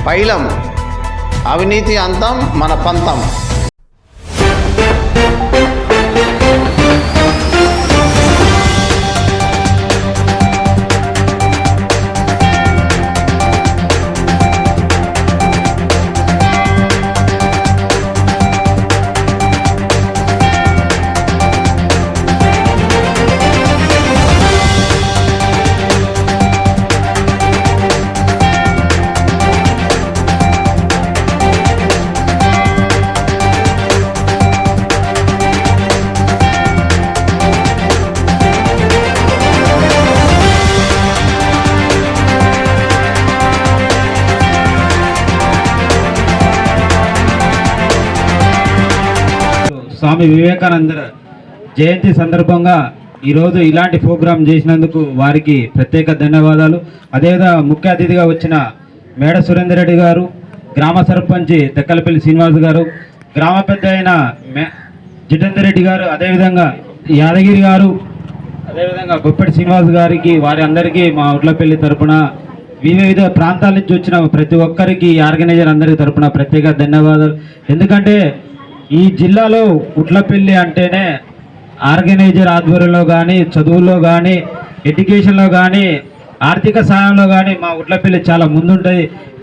పైలం అవినీతి అంతం మన పంతం. స్వామి వివేకానంద జయంతి సందర్భంగా ఈరోజు ఇలాంటి ప్రోగ్రాం చేసినందుకు వారికి ప్రత్యేక ధన్యవాదాలు. అదేవిధంగా ముఖ్య అతిథిగా వచ్చిన మేడ సురేందర్ రెడ్డి గారు, గ్రామ సర్పంచి తెక్కలపల్లి శ్రీనివాస్ గారు, గ్రామ పెద్ద అయిన జితేందర్ రెడ్డి గారు, అదేవిధంగా యాదగిరి గారు, అదేవిధంగా గొప్పటి శ్రీనివాస్ గారికి, వారి అందరికీ మా ఉట్లపల్లి తరపున వివిధ ప్రాంతాల నుంచి వచ్చిన ప్రతి ఒక్కరికి ఆర్గనైజర్ అందరి తరపున ప్రత్యేక ధన్యవాదాలు. ఎందుకంటే ఈ జిల్లాలో ఉట్లపల్లి అంటేనే ఆర్గనైజర్ ఆధ్వర్యంలో కానీ, చదువుల్లో కానీ, ఎడ్యుకేషన్లో కానీ, ఆర్థిక సాయంలో కానీ మా ఉట్లపల్లి చాలా ముందుంటుంది.